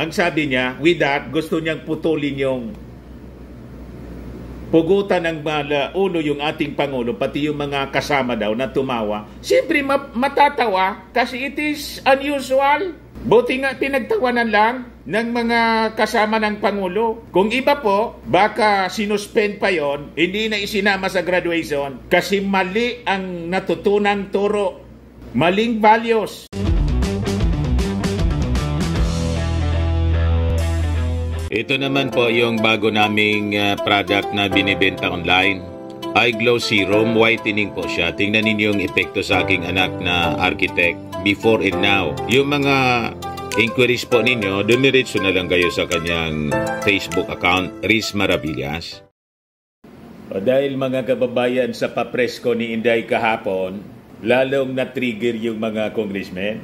ang sabi niya, with that, gusto niyang putulin yung pugutan ng ulo yung ating Pangulo, pati yung mga kasama daw na tumawa. Siyempre, matatawa kasi it is unusual. Buti nga pinagtawanan lang ng mga kasama ng Pangulo. Kung iba po, baka sinuspend pa yon, hindi na isinama sa graduation kasi mali ang natutunang turo. Maling values. Ito naman po yung bago naming product na binibenta online. iGlow Serum, whitening po siya. Tingnan ninyo yung epekto sa aking anak na architect before and now. Yung mga inquiries po ninyo, dumiretso na lang kayo sa kanyang Facebook account, Riz Maravillas. Dahil mga kababayan sa papresko ni Inday kahapon, lalong na-trigger yung mga congressmen.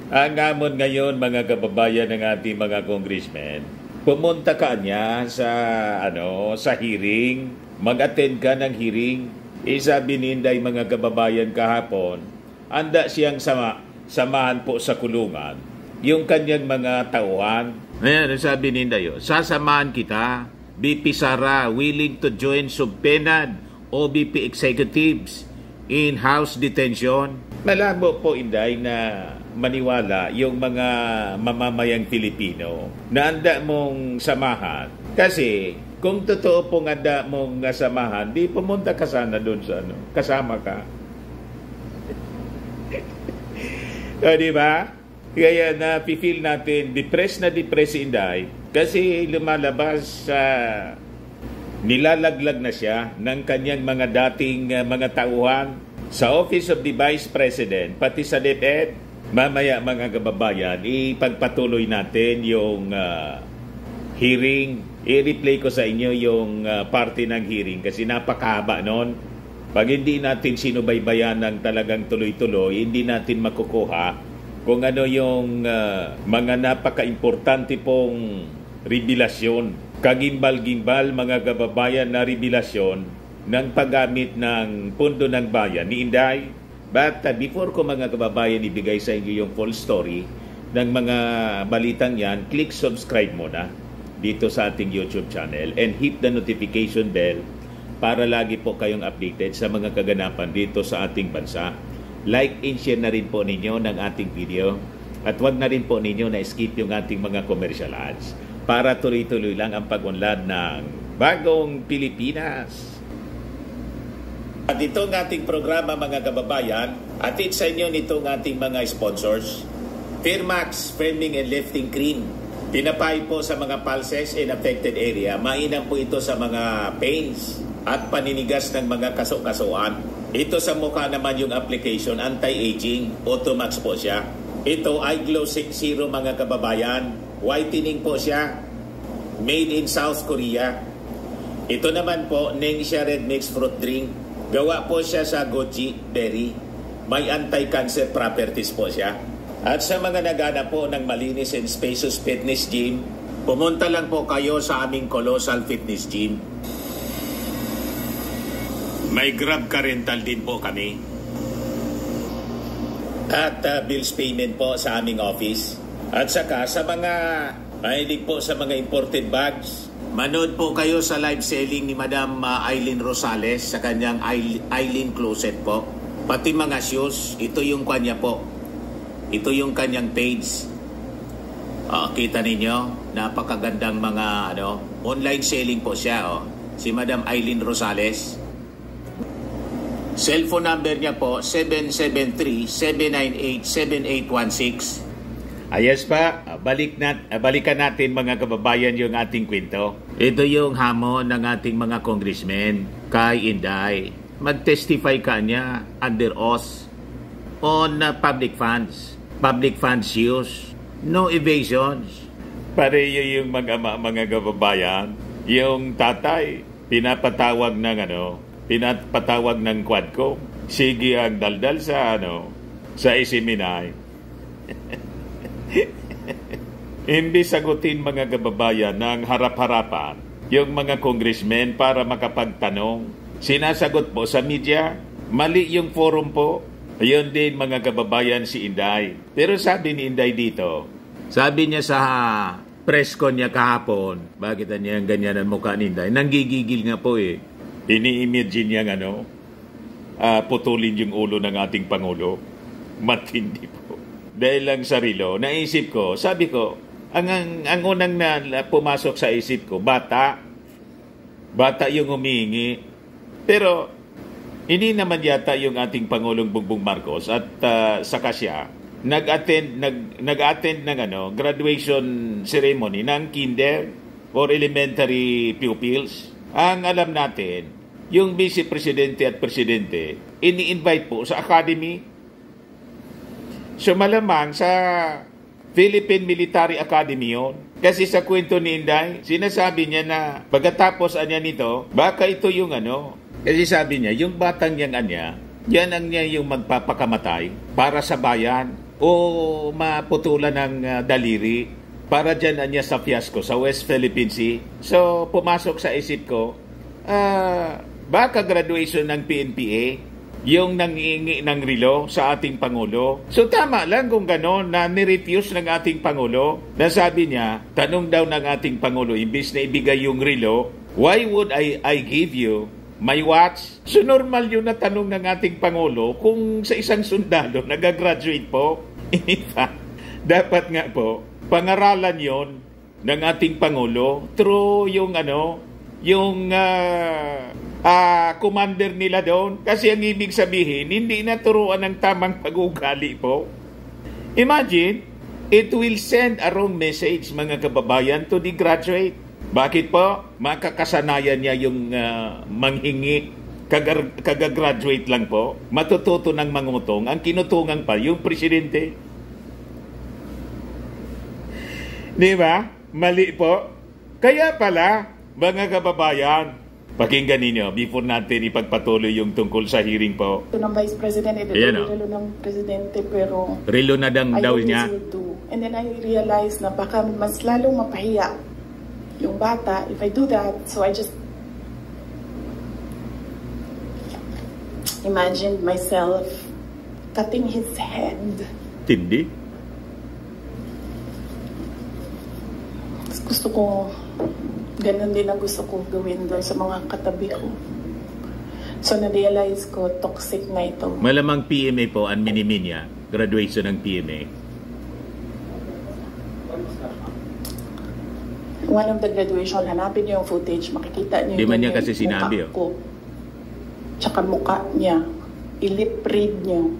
Ang amon ngayon mga kababayan ng ating mga congressmen, pumunta ka niya sa hearing, mag-attend ka ng hearing. Sabi ni Inday mga kababayan kahapon, anda siyang samahan po sa kulungan yung kanyang mga tauhan. Ayan, sabi ni Inday, sasamahan kita, BP Sara, willing to join subpenad OBP executives in house detention. Malabo po Inday na maniwala yung mga mamamayang Pilipino na anda mong samahan. Kasi kung totoo pong anda mong samahan, di pumunta ka sana doon sa kasama ka. O, di ba? Kaya na-feel natin, depressed si Inday kasi lumalabas sa nilalaglag na siya ng kanyang mga dating mga tauhan sa Office of the Vice President, pati sa DepEd. Mamaya mga kababayan, ipagpatuloy natin yung hearing. I-replay ko sa inyo yung parte ng hearing kasi napakahaba noon. Pag hindi natin sinubaybayan ng talagang tuloy-tuloy, hindi natin makukuha kung ano yung mga napaka-importante pong revelasyon. Kagimbal-gimbal mga kababayan na revelasyon ng paggamit ng pundo ng bayan ni Inday. But before ko mga kababayan ibigay sa inyo yung full story ng mga balitang yan, click subscribe muna dito sa ating YouTube channel and hit the notification bell para lagi po kayong updated sa mga kaganapan dito sa ating bansa. Like and share na rin po ninyo ng ating video at wag na rin po ninyo na skip yung ating mga commercial ads para tuloy-tuloy lang ang pag-unlad ng Bagong Pilipinas. At itong ating programa mga kababayan, atid sa inyo nitong ating mga sponsors. Firmax Firming and Lifting Cream. Pinapay po sa mga pulses in affected area. Mainam po ito sa mga pains at paninigas ng mga kaso-kasuan. Ito sa mukha naman yung application, anti-aging. Automax po siya. Ito iGlow 60 mga kababayan. Whitening po siya. Made in South Korea. Ito naman po, Ningxia Red Mix Fruit Drink. Gawa po siya sa goji berry. May anti-cancer properties po siya. At sa mga nagana po ng malinis and spacious fitness gym, pumunta lang po kayo sa aming Colossal Fitness Gym. May Grab car rental din po kami. At bills payment po sa aming office. At saka sa mga mahilig po sa mga imported bags, manood po kayo sa live selling ni Madam Eileen Rosales sa kanyang Eileen Closet po. Pati mga shoes, ito yung kanya po. Ito yung kanyang page. Kita ninyo, napakagandang mga online selling po siya. Si Madam Eileen Rosales. Cellphone number niya po, 773-798-7816. Ayos pa, balikan natin mga kababayan yung ating kwento. Ito yung hamon ng ating mga congressmen kay Inday. Mag-testify ka niya under oath on public funds use, no evasions. Pareho yung mga kababayan, yung tatay, pinapatawag ng Quadcom. Sige ang daldal sa isiminay. Hindi sagutin mga kababayan ng harap-harapan yung mga congressmen para makapagtanong. Sinasagot po sa media, mali yung forum po. Ayun din mga kababayan si Inday. Pero sabi ni Inday dito, sabi niya sa press con niya kahapon, bakit niya ganyan ang mukha ni Inday? Nanggigigil nga po eh. Ini-imagine niya putulin yung ulo ng ating Pangulo. Matindi po. Dahil lang sa relo, naisip ko, sabi ko, ang unang na pumasok sa isip ko, bata yung humihingi. Pero hindi naman yata yung ating Pangulong Bongbong Marcos at saka siya nag-attend ng graduation ceremony ng kinder or elementary pupils. Ang alam natin, yung vice presidente at presidente, ini-invite po sa academy. So malamang sa Philippine Military Academy yun. Kasi sa kwento ni Inday, sinasabi niya na pagkatapos nito, baka ito yung kasi sabi niya, yung batang yan ang niya yung magpapakamatay para sa bayan o maputulan ng daliri para dyan niya sa fiasco sa West Philippine Sea. So, pumasok sa isip ko, baka graduation ng PNPA, yung nangiingi ng relo sa ating Pangulo. So, tama lang kung gano'n na nirefuse ng ating Pangulo na sabi niya, tanong daw ng ating Pangulo, imbis na ibigay yung relo, why would I give you my watch? So normal yun na tanong ng ating Pangulo kung sa isang sundalo nagagraduate po. Dapat nga po, pangaralan yon ng ating Pangulo through yung commander nila doon. Kasi ang ibig sabihin, hindi naturuan ng tamang pag-ugali po. Imagine, it will send a wrong message mga kababayan to the graduate. Bakit po? Makakasanayan niya yung manghingi, kagagraduate lang po, matututo ng mangutong, ang kinutungan pa yung presidente. Di ba? Mali po. Kaya pala, mga kababayan, pakinggan ninyo before natin ipagpatuloy yung tungkol sa hearing po. Ito ng Vice President, ito relo ng Presidente, pero relo na daw niya. And then I realized na baka mas lalong mapahiya yung bata if I do that. So I just imagined myself cutting his head. Tindi? Gusto ko, ganun din ang gusto ko gawin doon sa mga katabi ko. So na-realize ko, toxic na ito. Malamang PMA po ang miniminya, graduation ng PMA. One of the graduation, hanapin niyo yung footage, makikita niyo yung niya kasi sinabi, mukha ko. Tsaka mukha niya. I-lip read niyo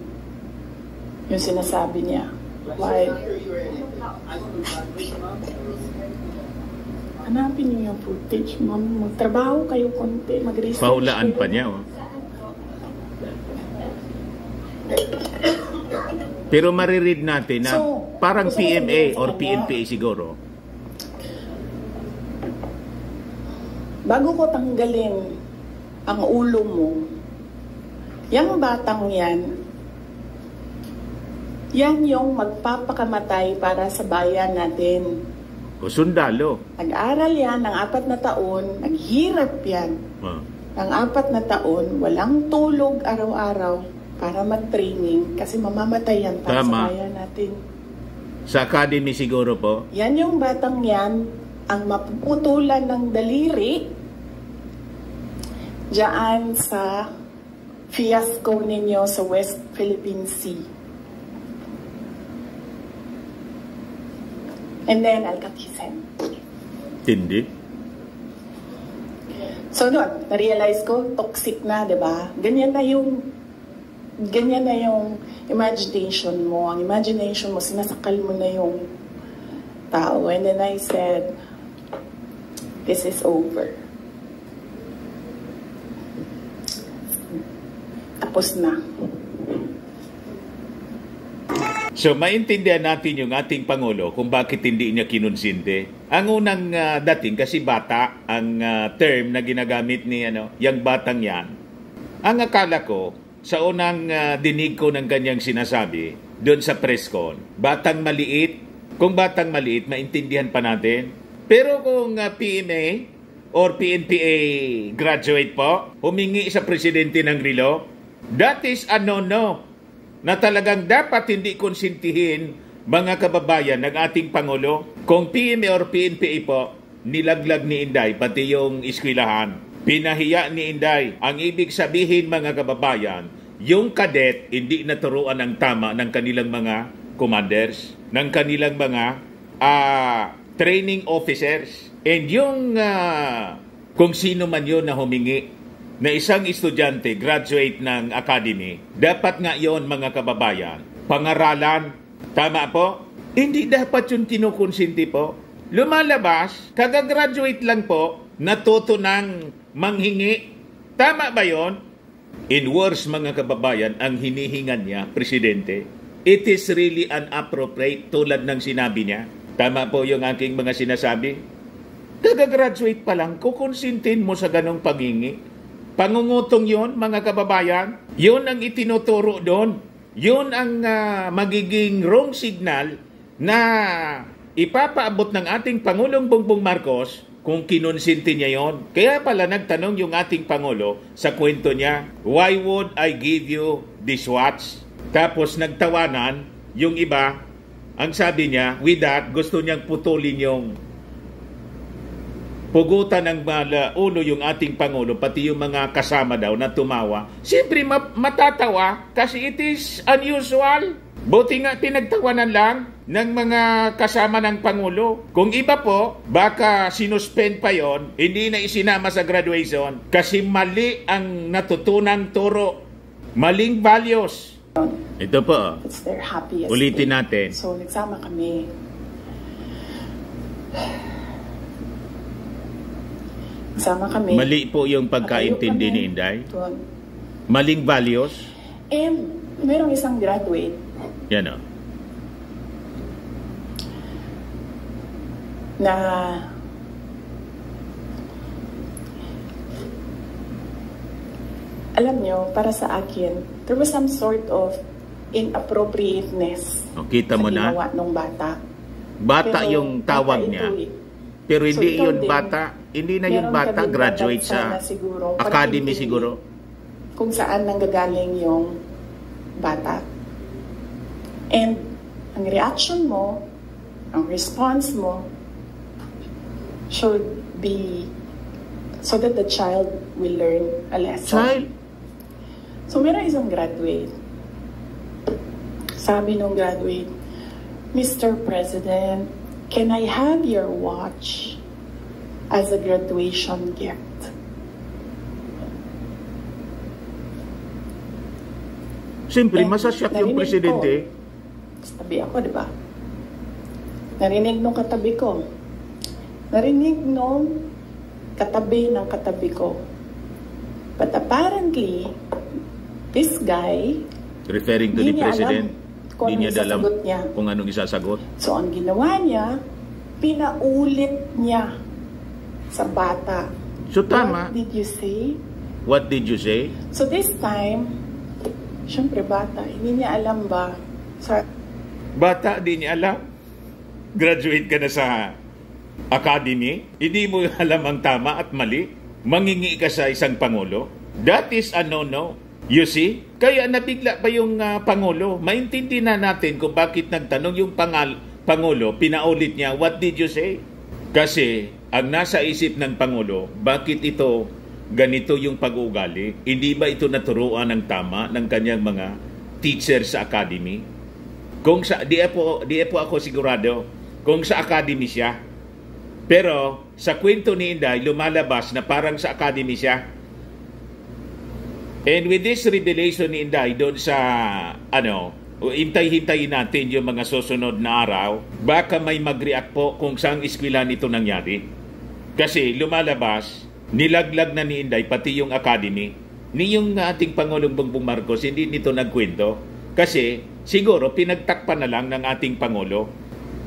yung sinasabi niya. Why? Hanapin niyo yung footage, ma'am. Magtrabaho kayo konti, mag-research. Paulaan pa niya, oh. Pero mariread natin na parang PMA or PNPA siguro. Bago ko tanggalin ang ulo mo, yung batang yan yung magpapakamatay para sa bayan natin. O sundalo. Nag-aral yan ng 4 na taon, naghirap yan. Ng 4 na taon, walang tulog araw-araw para mag-training kasi mamamatay yan para sa bayan natin. Sa academy siguro po? Yan yung batang yan, ang mapuputulan ng daliri diyan sa fiasco ninyo sa West Philippine Sea. And then, I'll cut his head. Tindi. So, noon, na-realize ko, toxic na, di ba? Ganyan na yung imagination mo. Ang imagination mo, sinasakal mo na yung tao. And then I said, this is over. Tapos na. So, maintindihan natin yung ating Pangulo kung bakit hindi niya kinonsinte. Ang unang dating, kasi bata, ang term na ginagamit ni yung batang yan. Ang akala ko, sa unang dinig ko ng kanyang sinasabi, doon sa press con, batang maliit. Kung batang maliit, maintindihan pa natin. Pero kung PMA or PNPA graduate po, humingi sa presidente ng relo, that is a no-no. na talagang dapat hindi konsintihin, mga kababayan, ng ating Pangulo? Kung PMA or PNPA po, nilaglag ni Inday, pati yung eskwelahan. Pinahiya ni Inday. Ang ibig sabihin, mga kababayan, yung kadet hindi naturuan ng tama ng kanilang mga commanders, ng kanilang mga training officers. And yung kung sino man yun na humingi na isang estudyante graduate ng academy, dapat nga yun, mga kababayan, pangaralan. Tama po? Hindi dapat yung kinukonsinti po. Lumalabas, kagagraduate lang po, natuto ng manghingi. Tama ba yon? In words, mga kababayan, ang hinihingan niya, Presidente, it is really inappropriate, tulad ng sinabi niya. Tama po yung aking mga sinasabi. Kagagraduate pa lang, kukonsintin mo sa ganong paghingi. Pangungutong yon, mga kababayan. Yun ang itinuturo doon. Yun ang magiging wrong signal na ipapaabot ng ating Pangulong Bongbong Marcos kung kinonsinti niya yon. Kaya pala nagtanong yung ating Pangulo sa kwento niya, why would I give you this watch? Tapos nagtawanan yung iba. Ang sabi niya, with that, gusto niyang putulin yung pugutan ng ulo yung ating Pangulo, pati yung mga kasama daw na tumawa. Siyempre matatawa kasi it is unusual. Buti nga pinagtawanan lang ng mga kasama ng Pangulo. Kung iba po, baka sinuspend pa yon, hindi na isinama sa graduation kasi mali ang natutunang turo. Maling values. Ito po. It's their happiest ulitin day. Natin. So, nagsama kami. Nagsama kami. Mali po yung pagkaintindi ni Inday. Maling values. And merong isang graduate. Yan o. Na alam nyo, para sa akin, there was some sort of inappropriateness kita mo na? ginawa ng bata. Bata pero, yung tawag niya. Pero hindi so, yun din, bata. Hindi na yun bata. Graduate sa siguro, academy siguro. Kung saan nanggagaling yung bata. And ang reaction mo, ang response mo, should be so that the child will learn a lesson. Child? So, meron isang graduate. Sabi nung graduate, Mr. President, can I have your watch as a graduation gift? Siyempre, masasyak yung presidente. Tabi ako, di ba? Narinig nung katabi ko. Narinig nung katabi ng katabi ko. But apparently, this guy, referring to the president, hindi niya alam kung anong isasagot. So, ang ginawa niya, pinaulit niya sa bata. So, tama. What did you say? What did you say? So, this time, syempre bata, hindi niya alam ba? Bata, di niya alam. Graduate ka na sa academy, hindi mo alam ang tama at mali. Mangingi ka sa isang Pangulo. That is a no-no. You see? Kaya nabigla pa yung Pangulo. Maintindihan na natin kung bakit nagtanong yung Pangulo, pinaulit niya, what did you say? Kasi ang nasa isip ng Pangulo, bakit ito ganito yung pag-uugali? Hindi ba ito naturuan ng tama ng kanyang mga teachers sa academy? Kung sa di po ako sigurado kung sa academy siya. Pero sa kwento ni Inday, lumalabas na parang sa academy siya. And with this revelation ni Inday doon sa hintay-hintayin natin yung mga susunod na araw, baka may mag-react po kung saan eskwelahan ito nangyari. Kasi lumalabas, nilaglag na ni Inday pati yung academy. Ni yung ating Pangulong Bongbong Marcos, hindi nito nagkwento. Kasi siguro pinagtakpan na lang ng ating Pangulo.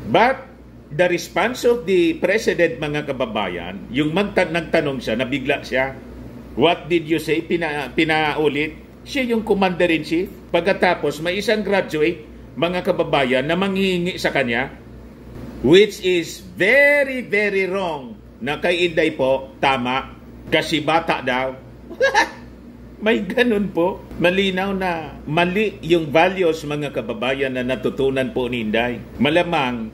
But the response of the President, mga kababayan, yung nagtanong siya, nabigla siya. What did you say? Pinaulit. Siya yung commander-in-chief. Pagkatapos, may isang graduate, mga kababayan, na manghihingi sa kanya, which is very, very wrong. Na kay Inday po, tama, kasi bata daw. May ganun po. Malinaw na mali yung values, mga kababayan, na natutunan po ni Inday. Malamang,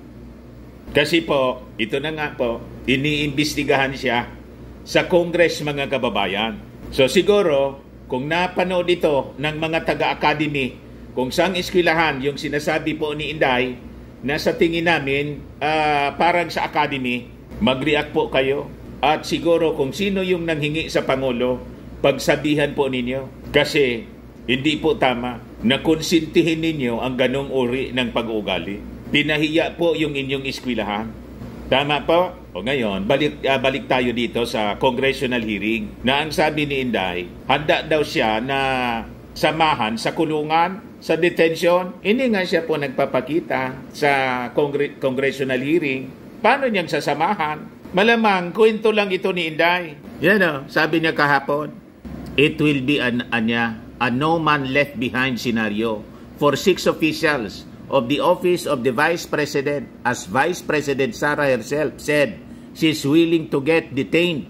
kasi po, ito na nga po, iniimbestigahan siya sa Congress, mga kababayan. So siguro, kung napanood ito ng mga taga-academy, kung saang eskwelahan yung sinasabi po ni Inday, na sa tingin namin, parang sa academy, mag-react po kayo. At siguro kung sino yung nanghingi sa Pangulo, pagsabihan po ninyo. Kasi hindi po tama na konsintihin ninyo ang ganong uri ng pag-uugali. Pinahiya po yung inyong eskwelahan. Tama po? O ngayon, balik tayo dito sa congressional hearing na ang sabi ni Inday, handa daw siya na samahan sa kulungan, sa detention. Hindi nga siya po nagpapakita sa congressional hearing. Paano niyang sasamahan? Malamang, kwento lang ito ni Inday. Yan o, sabi niya kahapon, it will be a no man left behind scenario for 6 officials of the office of the Vice President, as Vice President Sara herself said she's willing to get detained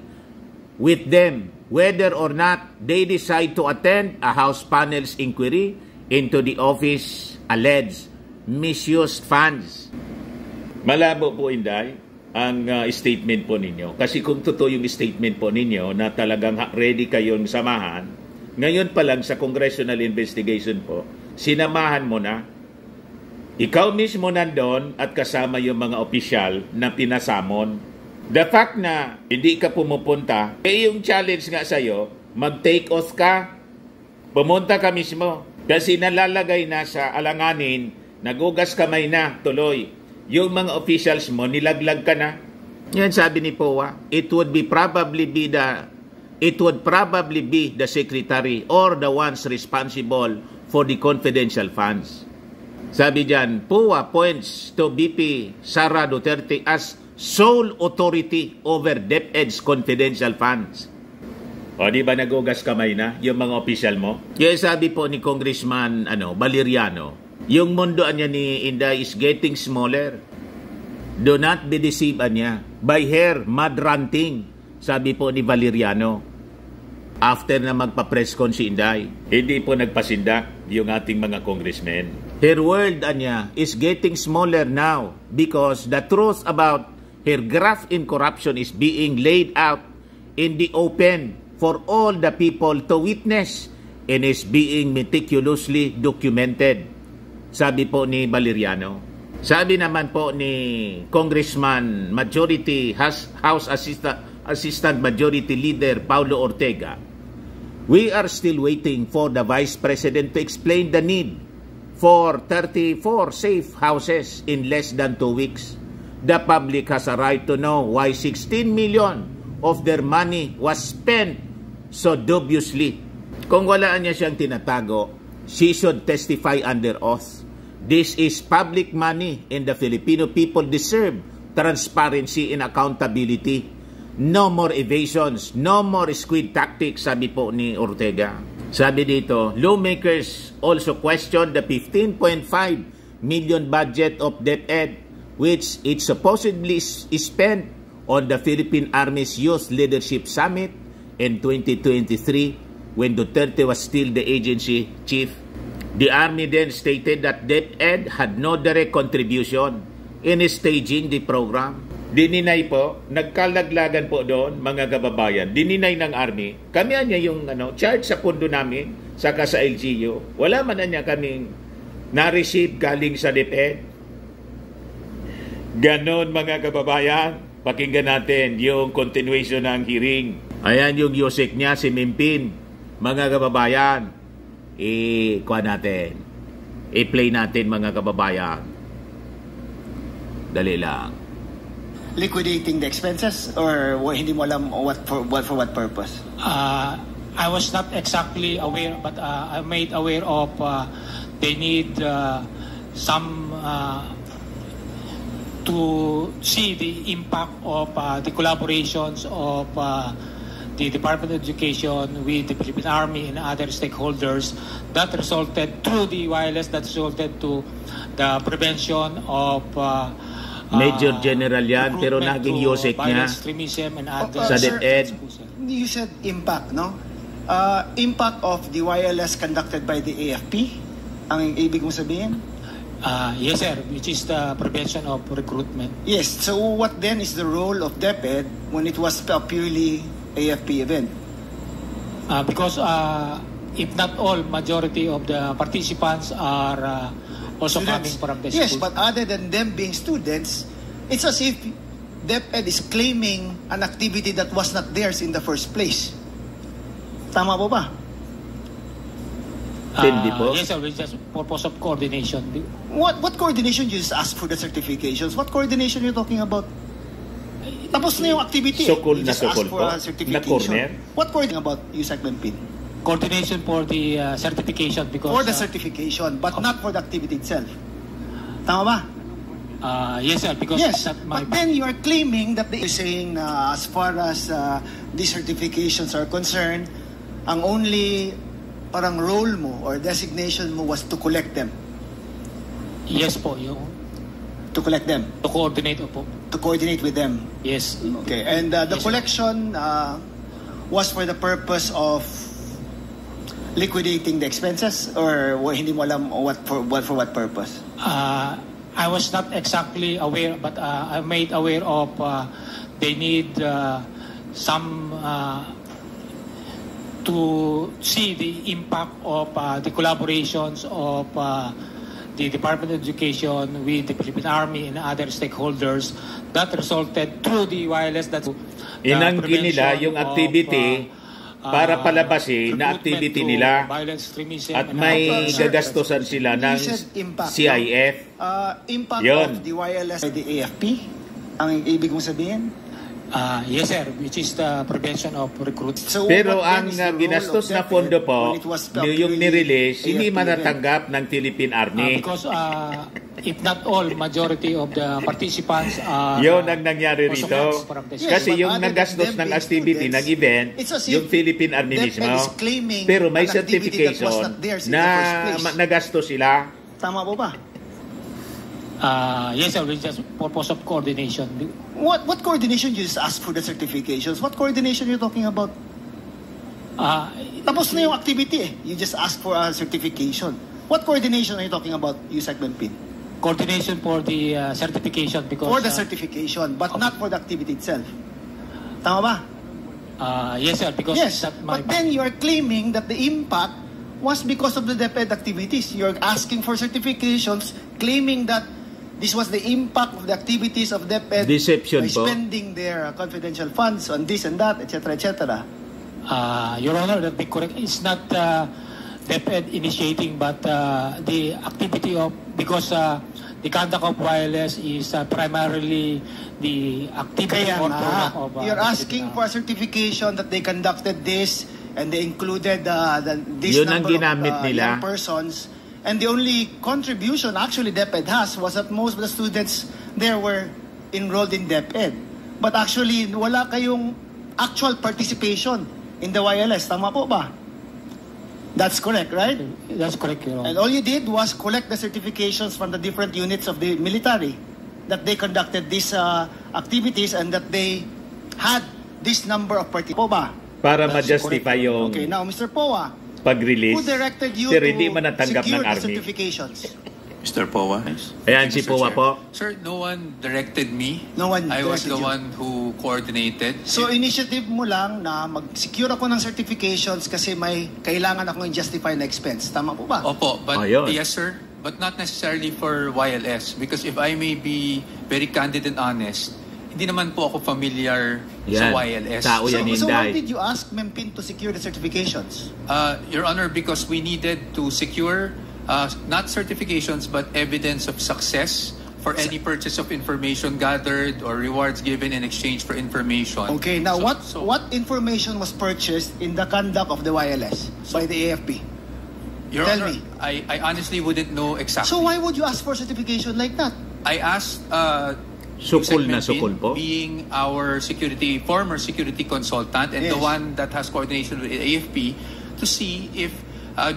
with them whether or not they decide to attend a House panel's inquiry into the office alleged misused funds. Malabo po, Inday, ang statement po ninyo. Kasi kung totoo yung statement po ninyo na talagang ready kayong samahan, ngayon pa lang sa congressional investigation po, sinamahan mo na. Ikaw mismo nandun at kasama yung mga opisyal na pinasamon. The fact na hindi ka pumupunta, yung challenge nga sa'yo, mag-take oath ka, pumunta ka mismo. Kasi nalalagay na sa alanganin, nagugas kamay na, tuloy. Yung mga officials mo, nilaglag ka na. Yan sabi ni POA, it would probably be the secretary or the ones responsible for the confidential funds. Sabi diyan, POA points to BP Sara Duterte as sole authority over DepEd's confidential funds. O di ba nagugas kamay na yung mga opisyal mo? Yung sabi po ni Congressman Valeriano, yung mundo niya ni Inday is getting smaller. Do not be deceived niya by her mad ranting, sabi po ni Valeriano. After na magpa-press con si Inday, hindi po nagpasindak yung ating mga congressmen. Her world niya is getting smaller now because the truth about her graft in corruption is being laid out in the open for all the people to witness and is being meticulously documented. Sabi po ni Valeriano. Sabi naman po ni Congressman House Assistant Majority Leader Paulo Ortega, we are still waiting for the Vice President to explain the need for 34 safe houses in less than 2 weeks. The public has a right to know why 16 million of their money was spent so dubiously. Kung walaan niya siyang tinatago, she should testify under oath. This is public money and the Filipino people deserve transparency and accountability. No more evasions, no more squid tactics, sabi po ni Ortega. Sabi dito, lawmakers also question the 15.5 million budget of DepEd which it supposedly is spent on the Philippine Army's Youth Leadership Summit in 2023 when Duterte was still the agency chief. The Army then stated that DepEd had no direct contribution in staging the program. Dininay po, nagkalaglagan po doon, mga kababayan. Dininay ng Army. Kami niya yung charge sa pundo namin, saka sa LGU. Wala man niya kaming na-receive galing sa DepEd. Ganon, mga kababayan. Pakinggan natin yung continuation ng hearing. Ayan yung yusik niya, si Mimpin. Mga kababayan, kuha natin. I-play natin, mga kababayan. Dali lang. Liquidating the expenses or hindi mo alam for what purpose? I was not exactly aware, but I'm made aware of they need some to see the impact of the collaborations of the Department of Education with the Philippine Army and other stakeholders that resulted through the wireless that resulted to the prevention of Major General yan, pero naging yosek niya extremism and other sa DepEd. You said impact, no? Impact of the YLS conducted by the AFP? Ang ibig mo sabihin? Yes, sir, which is the prevention of recruitment. Yes, so what then is the role of DepEd when it was a purely AFP event? Because if not all, majority of the participants are also Students. coming from the Yes, schools. but other than them being students, it's as if DepEd is claiming an activity that was not theirs in the first place. Tama po ba? Hindi po. Yes, sir, with just purpose of coordination. What coordination? You just ask for the certifications. What coordination are you talking about? Tapos na yung activity. Sukol You na just ask sukol for po. a Na certification. corner. What coordination about USAC Mempin? Coordination for the certification because... For the certification, but not for the activity itself. Tama ba? Yes, sir, because Yes, that my... but then you are claiming that you're saying na as far as these certifications are concerned, ang only parang role mo or designation mo was to collect them. Yes po, yung To collect them. to coordinate po. To coordinate with them. Yes. Okay, and the Yes, sir. collection was for the purpose of liquidating the expenses, or hindi mo alam for what purpose? I was not exactly aware, but I'm made aware of they need some to see the impact of the collaborations of the Department of Education with the Philippine Army and other stakeholders that resulted through the wireless that Inangkin nila yung activity para palabasin na activity nila at may gagastusan sila ng You said impact, CIF. Impact Yun. of the wireless by the AFP? Ang ibig mo sabihin? yes, sir, which is the prevention of recruitment. So, Pero what then ang is the role ginastos of na DepEd pondo po, when it was yung purely nirelease, hindi AFP manatanggap ng Philippine Army. Because if not all, majority of the participants are... Yun ang nangyari also rito. from the Yes, Kasi but yung other than nagastos them ng being activity students, ng event, it's as if yung Philippine Army DepEd mismo. is claiming Pero may an activity that was certification not theirs in na the first place. nagastos sila. Tama po ba? yes, sir, with just purpose of coordination. What coordination? You just ask for the certifications. What coordination are you talking about? Tapos na yung activity eh. You just ask for a certification. What coordination are you talking about, USAC Mempin? Coordination for the certification because... For the certification, but not for the activity itself. Tama ba? yes, sir, because... Yes, that my... but then you are claiming that the impact was because of the DepEd activities. You're asking for certifications, claiming that this was the impact of the activities of DepEd Deception by po. spending their confidential funds on this and that, etc., etc. Your Honor, that be correct. It's not DepEd initiating, but the activity of... Because the conduct of wireless is primarily the activity Kaya or nga, program of... you're asking for a certification that they conducted this and they included this Yun ang number ginamit of nila. young persons. And the only contribution actually DepEd has was that most of the students there were enrolled in DepEd. But actually, wala kayong actual participation in the wireless. Tama po ba? That's correct, right? That's correct, Your Honor. And all you did was collect the certifications from the different units of the military that they conducted these activities and that they had this number of participants. Po ba? Para That's ma-justify yung Okay, now Mr. Poa, pag-release. who directed you Sir, hindi to manatanggap secure ng the Army. certifications? Mr. Powa. Ayan, si Mr. Powa Chair. po. Sir, no one directed me. No one I was directed the you. one who coordinated. So initiative mo lang na mag-secure ako ng certifications kasi may kailangan akong i-justify na expense. Tama po ba? Opo, but Ayun. yes, sir. But not necessarily for YLS. Because if I may be very candid and honest, hindi naman po ako familiar sa Yan. YLS. Tao yan, So why Inday. did you ask Mempin to secure the certifications? Your Honor, because we needed to secure not certifications but evidence of success for any purchase of information gathered or rewards given in exchange for information. Okay, now So- what information was purchased in the conduct of the YLS by the AFP? Your Tell Honor, me. I honestly wouldn't know exactly. So why would you ask for certification like that? I asked Sukol na Yusek sukol Melvin, po. being our former security consultant and Yes. the one that has coordination with AFP to see if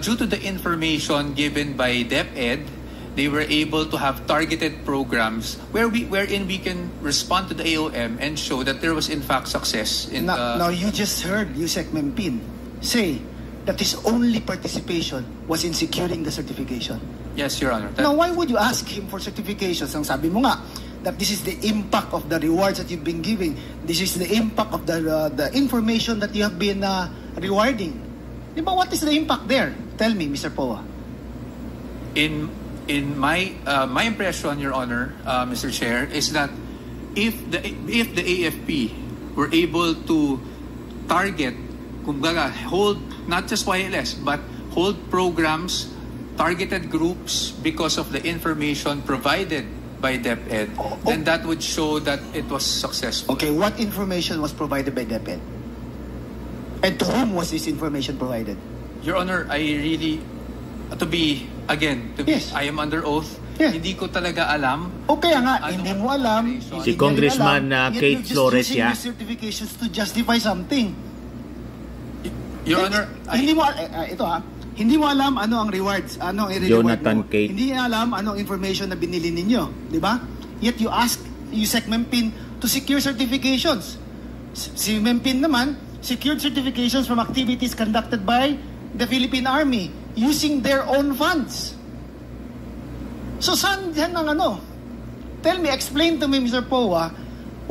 due to the information given by DepEd, they were able to have targeted programs wherein we can respond to the AOM and show that there was in fact success in Now you just heard Yusek Mempin say that his only participation was in securing the certification? Yes, Your Honor. Now, why would you ask him for certifications? Ang sabi mo nga, that this is the impact of the rewards that you've been giving. This is the impact of the information that you have been rewarding. Di ba, what is the impact there? Tell me, Mr. Poa. In my impression, Your Honor, Mr. Chair, is that if the AFP were able to target, kumbaga, hold not just YLS but hold programs, targeted groups because of the information provided by DepEd, then that would show that it was successful. Okay, what information was provided by DepEd? And to whom was this information provided? Your Honor, I really, Yes. I am under oath. Yeah. Hindi ko talaga alam. Okay nga, hindi mo alam. Si Congressman Kate Flores, yet you're just using the certifications to justify something. Your Honor, hindi mo hindi mo alam ano ang rewards, ano ang i-reward Jonathan mo. Kate. Hindi niya alam ano ang information na binili ninyo, di ba? Yet you ask Yusek Mempin to secure certifications. Si Mempin naman secured certifications from activities conducted by the Philippine Army using their own funds. So saan yan ang ano? Tell me, explain to me, Mr. Poa,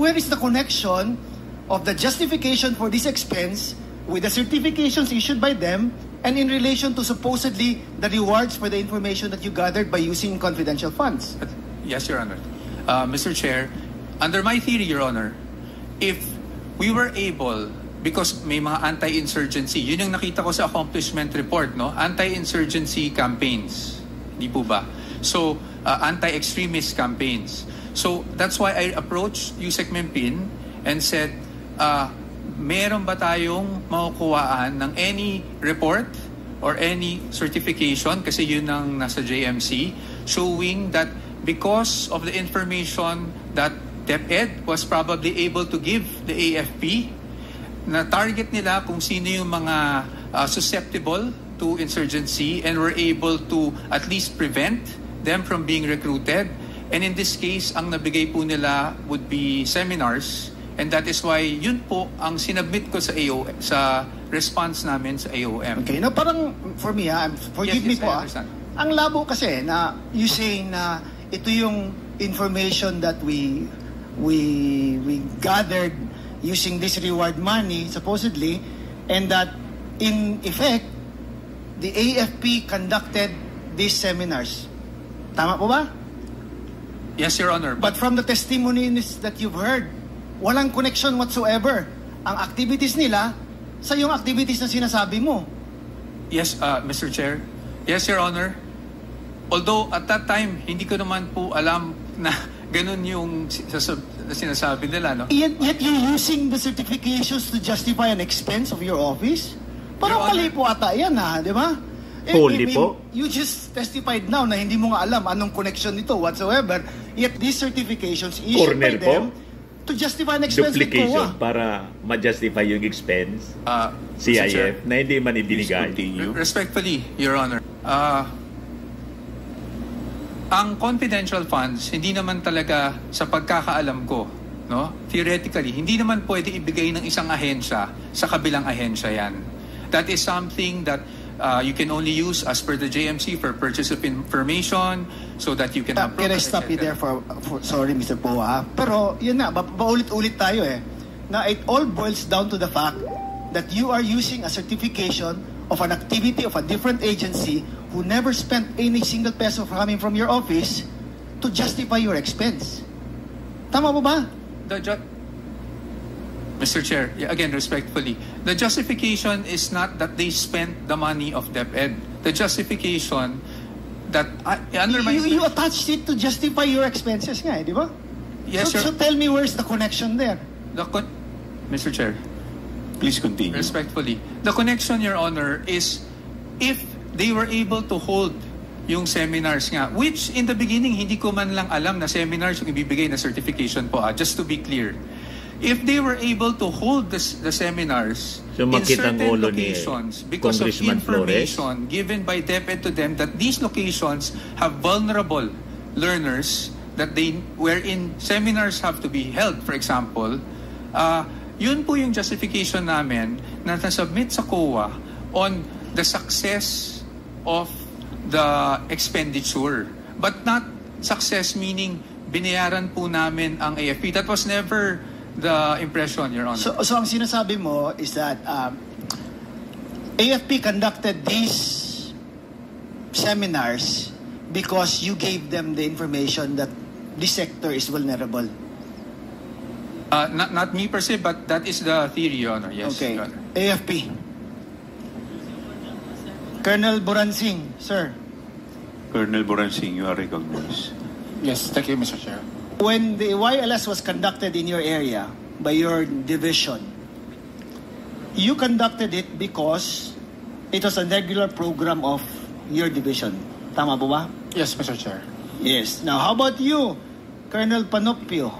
where is the connection of the justification for this expense with the certifications issued by them and in relation to supposedly the rewards for the information that you gathered by using confidential funds? Yes, Your Honor. Mr. Chair, under my theory, Your Honor, if we were able, because may mga anti-insurgency, yun yung nakita ko sa accomplishment report, no? Anti-insurgency campaigns. Di po ba? So, anti-extremist campaigns. So, that's why I approached Yusek Mempin and said, meron ba tayong makukuhaan ng any report or any certification, kasi yun ang nasa JMC, showing that because of the information that DepEd was probably able to give the AFP, na target nila kung sino yung mga susceptible to insurgency and were able to at least prevent them from being recruited. And in this case, ang nabigay po nila would be seminars. And that is why yun po ang sinubmit ko sa sa response namin sa AOM. Okay, now parang for me, forgive me po, ang labo kasi na you saying na ito yung information that we gathered using this reward money supposedly, and that in effect the AFP conducted these seminars. Tama po ba? Yes, Your Honor. But from the testimonies that you've heard, walang connection whatsoever ang activities nila sa yung activities na sinasabi mo. Yes, Mr. Chair. Yes, Your Honor. Although at that time, hindi ko naman po alam na ganun yung sinasabi nila, no? Yet you're using the certifications to justify an expense of your office? Parang mali po ata yan, di ba? Holy po. You just testified now na hindi mo nga alam anong connection nito whatsoever, yet these certifications issued by them to justify an expense. Duplication para ma-justify yung expense, CIF, na hindi man ibinigay. Respectfully, Your Honor, ang confidential funds, hindi naman talaga sa pagkakaalam ko, no? Theoretically, hindi naman pwede ibigay ng isang ahensya sa kabilang ahensya yan. That is something that you can only use as per the JMC for purchase of information so that you can have... Can I stop you there for sorry, Mr. Poa? Pero yun na, paulit-ulit tayo na it all boils down to the fact that you are using a certification of an activity of a different agency who never spent any single peso coming from your office to justify your expense. Tama po ba? Mr. Chair, again, respectfully, the justification is not that they spent the money of DepEd. The justification that you attached it to justify your expenses nga, di ba? Yes, so tell me where's the connection there? Mr. Chair, please continue. Respectfully, the connection, Your Honor, is if they were able to hold yung seminars nga, which in the beginning hindi ko man lang alam na seminars yung ibibigay na certification po, just to be clear. If they were able to hold the seminars in certain locations because of information given by DepEd to them that these locations have vulnerable learners, that wherein seminars have to be held, for example, yun po yung justification namin na nasubmit sa COA on the success of the expenditure. But not success meaning binayaran po namin ang AFP. That was never the impression, Your Honor. So ang sinasabi mo is that AFP conducted these seminars because you gave them the information that this sector is vulnerable. Not me per se, but that is the theory, Your Honor. Yes, Okay. Your Honor. AFP. Colonel Boransing, sir. Colonel Boransing, you are recognized. Yes, thank you, Mr. Chair. When the YLS was conducted in your area by your division, you conducted it because it was a regular program of your division. Tama po ba? Yes, Mr. Chair. Yes. Now, how about you, Colonel Panopio?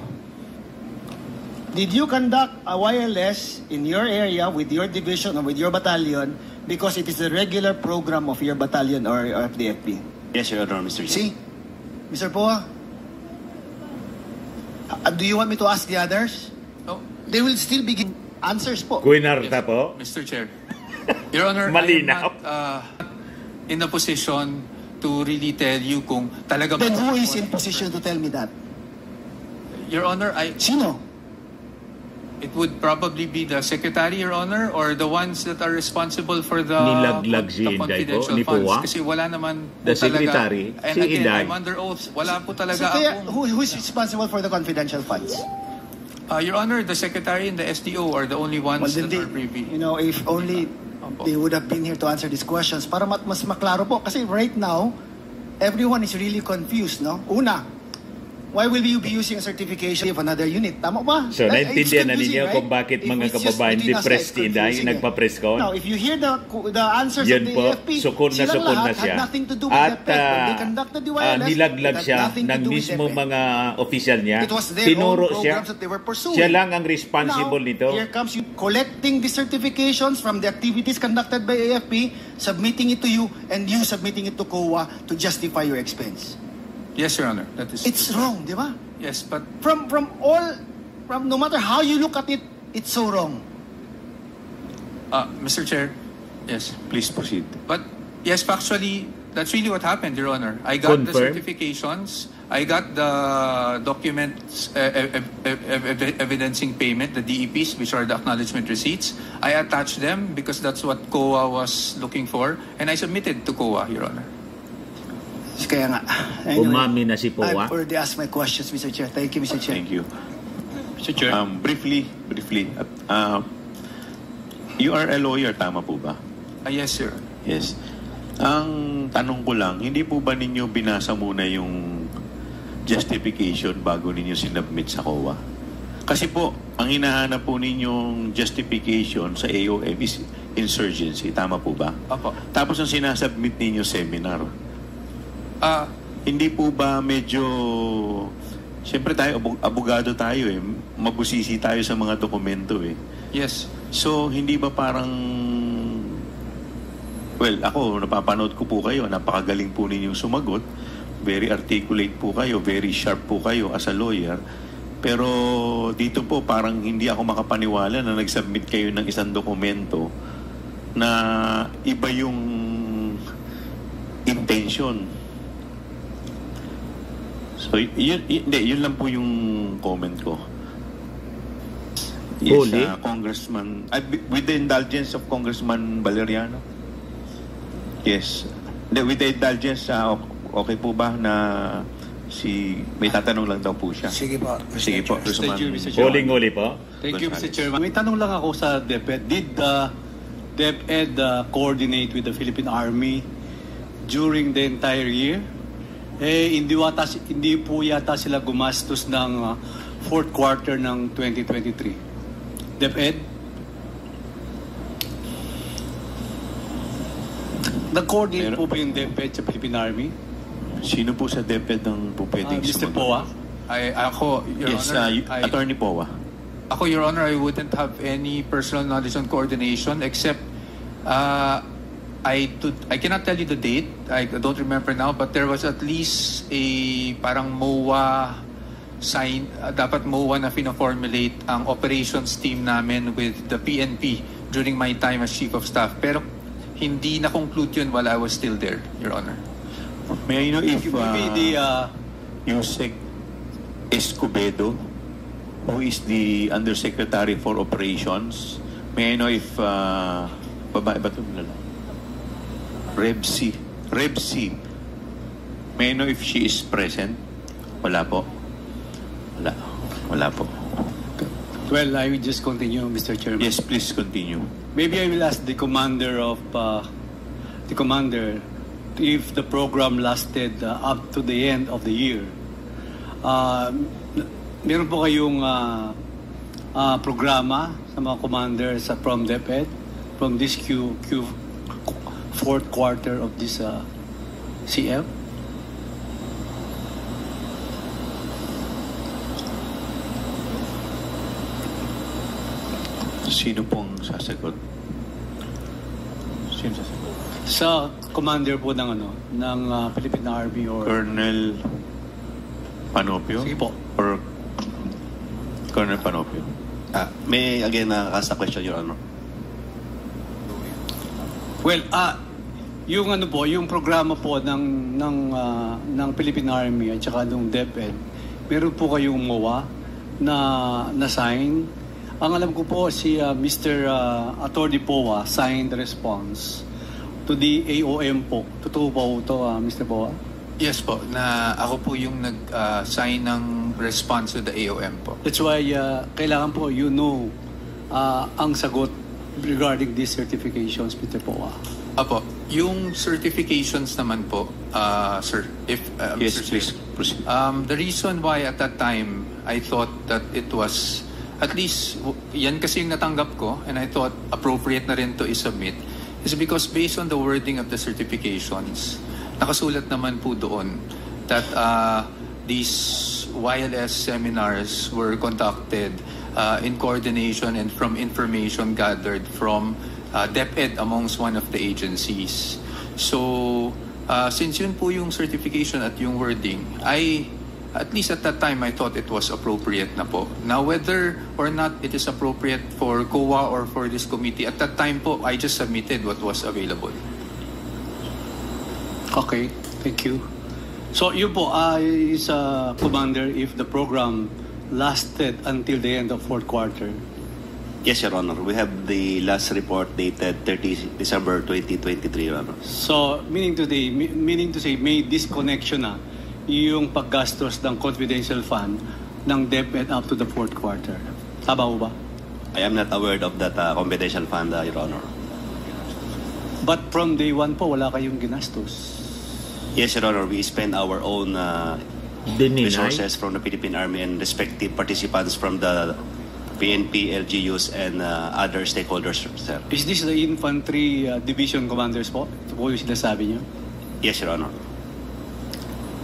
Did you conduct a YLS in your area with your division or with your battalion because it is a regular program of your battalion or of the FP? Yes, Your Honor, Mr. Chair. See? Mr. Poa? Do you want me to ask the others? No. They will still be giving answers po. Kuinarta po. Mr. Chair. Your Honor, Malinaw. I am not in a position to really tell you kung talaga Then who is in position to tell me that? Your Honor, Sino? it would probably be the Secretary, Your Honor, or the ones that are responsible for the, Nilaglag si the Inday po, confidential ni funds. Puwa. Kasi wala naman The po talaga. Secretary, And si again, Inday. I'm under oath. Wala po talaga So kaya, akong... who is responsible for the confidential funds? Your Honor, the Secretary and the SDO are the only ones Well, that then are privy. you know, if only they would have been here to answer these questions para mas maklaro po. Kasi right now, everyone is really confused, no? Una, why will you be using a certification of another unit? Tama ba? So, naintindihan na It's ninyo confusing, kung bakit If mga it's just kababayan between us, depressed it's Inday, confusing eh. nagpa-press con? Now, if you hear the answers Yun of the po, AFP, sukon na silang sukon na lahat siya. had nothing to do with At DepEd. When they conducted the wireless, nilaglag it had siya nothing to ng do with mismo DepEd. mga opisyal niya. It was their Tinuro own siya. programs that they were pursuing. Siya lang ang responsible Now, nito. here comes you collecting the certifications from the activities conducted by AFP, submitting it to you, and you submitting it to COA to justify your expense. Yes, Your Honor. That is... It's wrong, di ba? Yes, but... From no matter how you look at it, it's so wrong. Mr. Chair, yes. Please proceed. But yes, factually, that's really what happened, Your Honor. I got the Confirm. certifications. I got the documents evidencing payment, the DEPs, which are the acknowledgement receipts. I attached them because that's what COA was looking for, and I submitted to COA, Your Honor. Kaya nga. Umami na si I've Powa. already asked my questions, Mr. Chair. Thank you, Mr. Chair. Thank you. Mr. Chair. Briefly, you are a lawyer, tama po ba? Yes, sir. Yes. Ang tanong ko lang, hindi po ba ninyo binasa muna yung justification bago ninyo sinubmit sa COA? Kasi po, ang hinahanap po ninyong justification sa AOM is insurgency. Tama po ba? Opo. Tapos ang sinasubmit ninyo seminar. Hindi po ba medyo... Siyempre tayo, abogado tayo eh. Mabusisi tayo sa mga dokumento eh. Yes. So, hindi ba parang... Well, ako, napapanood ko po kayo. Napakagaling po ninyong sumagot. Very articulate po kayo. Very sharp po kayo as a lawyer. Pero dito po, parang hindi ako makapaniwala na nag-submit kayo ng isang dokumento na iba yung intention. So, yun lang po yung comment ko. Yes, Congressman, with the indulgence of Congressman Valeriano. Yes. With the indulgence, okay po ba na may tatanong lang daw po siya? Sige po. Sige po. Thank you, Mr. Chair. Huling-huli po. Thank you, Mr. Chairman. May tanong lang ako sa DepEd. Did DepEd coordinate with the Philippine Army during the entire year? Hindi po yata sila gumastos ng fourth quarter ng 2023. DepEd? Nag-coordinate po ba yung DepEd sa Philippine Army? Sino po sa DepEd ang po pwedeng Mr. Poa? Ako, Your Yes, Honor, Attorney Poa. Ako, Your Honor, I wouldn't have any personal knowledge on coordination except I cannot tell you the date. I don't remember now, but there was at least a parang MOA dapat MOA na fina-formulate ang operations team namin with the PNP during my time as Chief of Staff. Pero hindi na-conclude yun while I was still there, Your Honor. May I know if maybe Yusek Escobedo, who is the Undersecretary for Operations, may I know if babae ba ito? Rebsi, may I know if she is present? Wala po. Wala po. Well, I will just continue, Mr. Chairman. Yes, please continue. Maybe I will ask the commander if the program lasted up to the end of the year. Meron po kayong programa sa mga commanders from DepEd from this fourth quarter of this CF? Sino pong sasagot? Sino sasagot? Sa commander po ng Philippine Army or Colonel Panopio? Sige po. Or Colonel Panopio? May again ask a question, Your Honor. Well, yung programa po ng Philippine Army at saka ng DepEd, meron po kayong MOA na sign. Ang alam ko po si Mr. Atty. Poa signed the response to the AOM po. Totoo po ito, Mr. Poa? Yes po, na ako po yung nag-sign ng response to the AOM po. That's why kailangan po ang sagot regarding these certifications, Mr. Poa. Apo, yung certifications naman po, sir, if yes, Mr. please proceed. The reason why at that time I thought that it was at least yan kasi yung natanggap ko and I thought appropriate na rin to i-submit is because based on the wording of the certifications, nakasulat naman po doon that these wireless seminars were conducted in coordination and from information gathered from DepEd amongst one of the agencies. So, since yun po yung certification at yung wording, at least at that time, I thought it was appropriate na po. Now, whether or not it is appropriate for COA or for this committee, at that time po, I just submitted what was available. Okay, thank you. So, yun po, is Commander, if the program lasted until the end of fourth quarter? Yes, Your Honor. We have the last report dated 30 December 2023, Your Honor. So, meaning to say, may disconnection na yung paggastos ng confidential fund ng DepEd up to the fourth quarter. Tama mo ba? I am not aware of that confidential fund, Your Honor. But from day one po, wala kayong ginastos. Yes, Your Honor. We spend our own resources from the Philippine Army and respective participants from the PNP, LGUs, and other stakeholders, sir. Is this the infantry division commanders po? Ito po yung sinasabi niyo? Yes, Your Honor.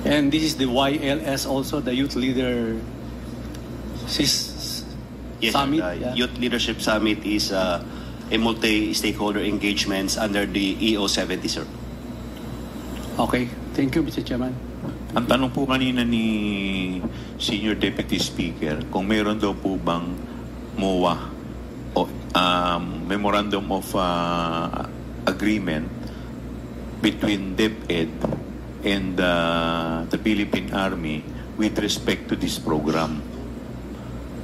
And this is the YLS also, the Youth Leader Yes, Summit? The Youth Leadership Summit is a multi-stakeholder engagements under the EO70, sir. Okay. Thank you, Mr. Chairman. Ang tanong po kanina ni Senior Deputy Speaker, kung meron daw po bang MOA o Memorandum of Agreement between DepEd and the Philippine Army with respect to this program.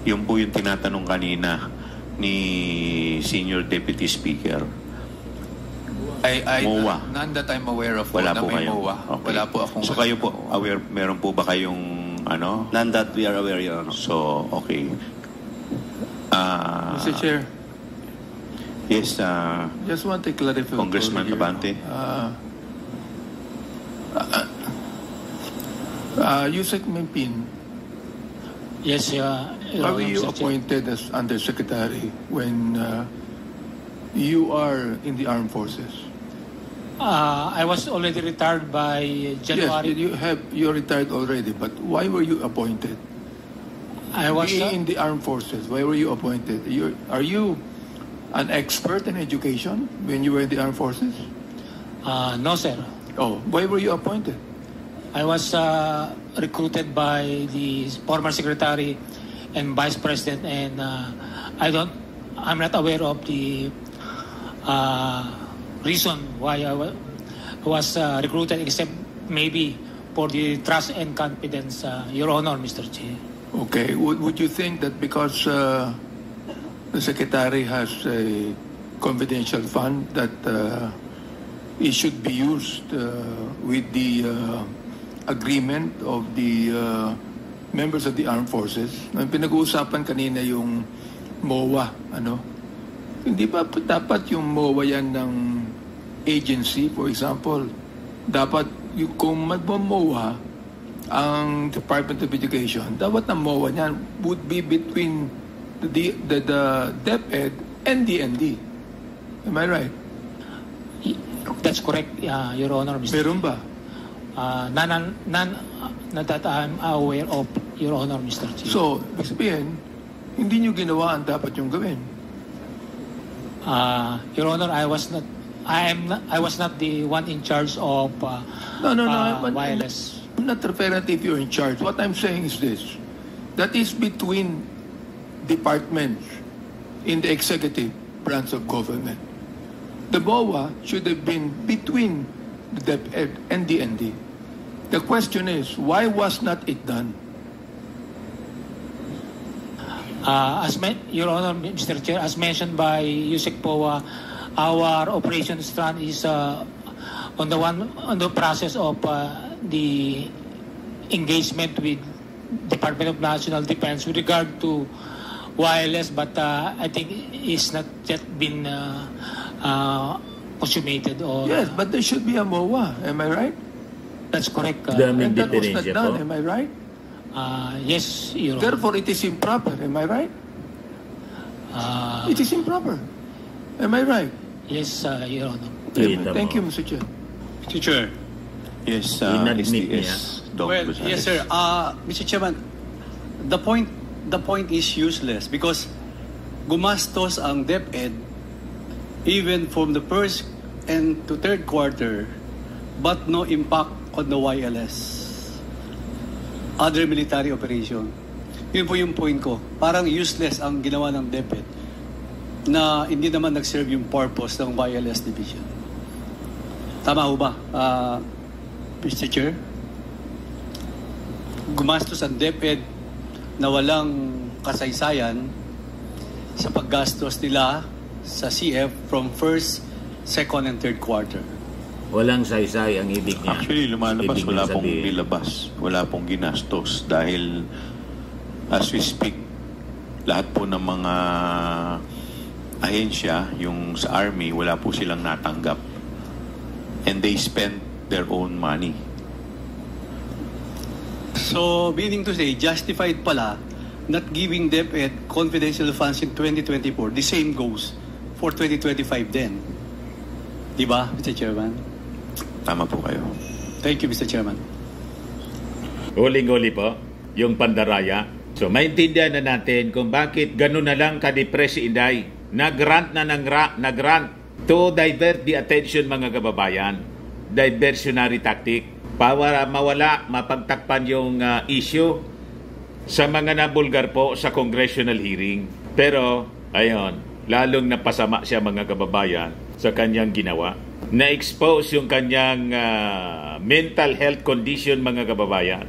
Yun po yung tinatanong kanina ni Senior Deputy Speaker. MOA. None that I'm aware of. Wala po may kayo. MOA. Okay. Wala po akong... So kayo po, aware, meron po ba kayong ano? None that we are aware, Your Honor. So, okay. Mr. Chair. Yes, Just want to clarify. Congressman Abante. Yusek Mempin, Yes, how were you appointed as Undersecretary when you are in the armed forces? I was already retired by January. Yes, you're retired already, but why were you appointed? I was Being in the armed forces, why were you appointed? Are you an expert in education when you were in the armed forces? no, sir. Oh, why were you appointed? I was recruited by the former secretary and vice president, and I'm not aware of the reason why I was recruited, except maybe for the trust and confidence, Your Honor, Mr. Chair. Okay. Would you think that because the Secretary has a confidential fund that it should be used with the agreement of the members of the armed forces? Pinag-uusapan kanina yung MOA, Hindi ba dapat yung MOA yan ng agency, for example? Dapat kung mag-MOA ang Department of Education, dapat ang MOA niyan would be between the DepEd and DND. Am I right? That's correct, Your Honor, Mr. Meron ba? None that I'm aware of, Your Honor, Mr. Chair. So, ibig sabihin, hindi nyo ginawa ang dapat yung gawin. Your Honor, I was not the one in charge of wireless. I'm not referring if you're in charge. What I'm saying is this. That is between departments in the executive branch of government. The MOA should have been between the DepEd and DND. The question is, why was not it done? Your Honor, Mr. Chair, as mentioned by Yusek Poa, our operations front is on the process of the engagement with Department of National Defense with regard to wireless, but I think it's not yet been consummated. Yes, but there should be a MOA. Am I right? That's correct. And that was not done. Am I right? Yes, Your Honor. Therefore, it is improper. Am I right? It is improper. Am I right? Yes, Your Honor. Thank you, Mr. Chair. Mr. Chair. Yes, SDS. Well, yes, sir. Mr. Chairman, the point is useless because gumastos ang DepEd even from the first and to third quarter, but no impact on the YLS. Other military operation. Yun po yung point ko. Parang useless ang ginawa ng DepEd na hindi naman nag-serve yung purpose ng YLS division. Tama ho ba, Mr. Chair? Gumastos ang DepEd na walang kasaysayan sa paggastos nila sa CF from first, second, and third quarter. Walang saysay ang ibig niya. Actually, lumalabas, wala pong nilabas. Wala pong ginastos. Dahil, as we speak, lahat po ng mga ahensya, yung sa Army, wala po silang natanggap. And they spent their own money. So, meaning to say, justified pala not giving DepEd confidential funds in 2024. The same goes for 2025 then. Diba, Mr. Chairman? Tama po kayo. Thank you, Mr. Chairman. Huling-huli po, yung pandaraya. So, maintindihan na natin kung bakit ganun na lang ka-depress si Inday. Nag-grant to divert the attention, mga kababayan. Diversionary tactic. Para mawala, mapagtakpan yung issue sa mga nabulgar po sa congressional hearing. Pero, ayon, lalong napasama siya, mga kababayan, sa kanyang ginawa. Na-expose yung kanyang mental health condition, mga kababayan.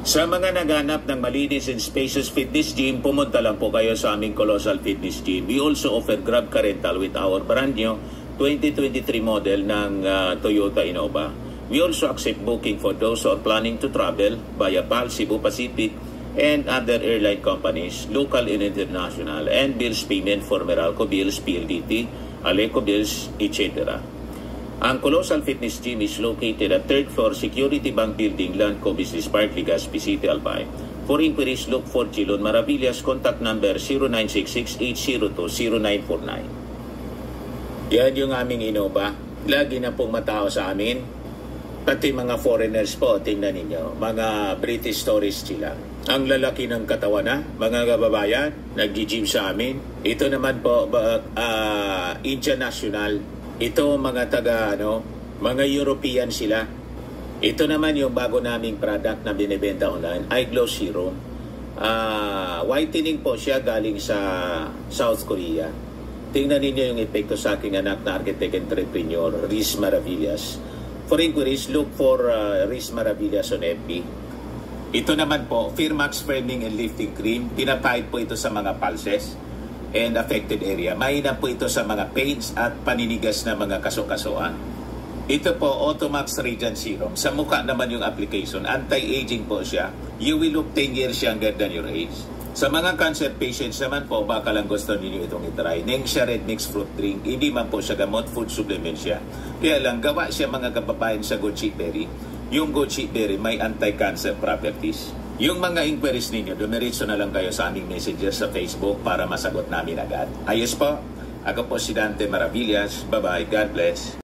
Sa mga naghanap ng malinis and spacious fitness gym, pumunta lang po kayo sa aming Colossal Fitness Gym. We also offer Grab Car Rental with our brand new 2023 model ng Toyota Innova. We also accept booking for those who are planning to travel via PAL, Cebu Pacific, and other airline companies, local and international, and bills payment for Meralco Bills, PLDT, Aleco Bills, etc. Ang Colossal Fitness Gym is located at 3rd floor Security Bank Building, Landco Business Park, Legazpi City, Albay. For inquiries, look for Chilon Maravillas. Contact number 0966-802-0949. Yan yung aming Innova. Lagi na pong matao sa amin. Pati mga foreigners po, tingnan ninyo. Mga British tourists sila. Ang lalaki ng katawan na, mga kababayan, nag-gym sa amin. Ito naman po, Indian National. Ito mga mga European sila. Ito naman yung bago naming product na binibenta online, iGlow Serum. Whitening po siya galing sa South Korea. Tingnan ninyo yung epekto sa aking anak na architect entrepreneur, Riz Maravillas. For inquiries, look for Riz Maravillas on FB. Ito naman po, Firmax Firming and Lifting Cream. Pinapahid po ito sa mga pulses and affected area. Mahina po ito sa mga pains at paninigas na mga kaso-kasuan. Ito po, Automax Radiant Serum. Sa mukha naman yung application. Anti-aging po siya. You will look 10 years younger than your age. Sa mga cancer patients naman po, baka lang gusto ninyo itong itry. Nengxia Red Mix Fruit Drink. Hindi man po siya gamot, food supplement siya. Kaya lang, gawa siya mga kababayan sa goji berry. Yung goji berry may anti-cancer properties. Yung mga inquiries ninyo, dumiritso na lang kayo sa aming messages sa Facebook para masagot namin agad. Ayos po. Ako po si Dante Maravillas. Bye-bye. God bless.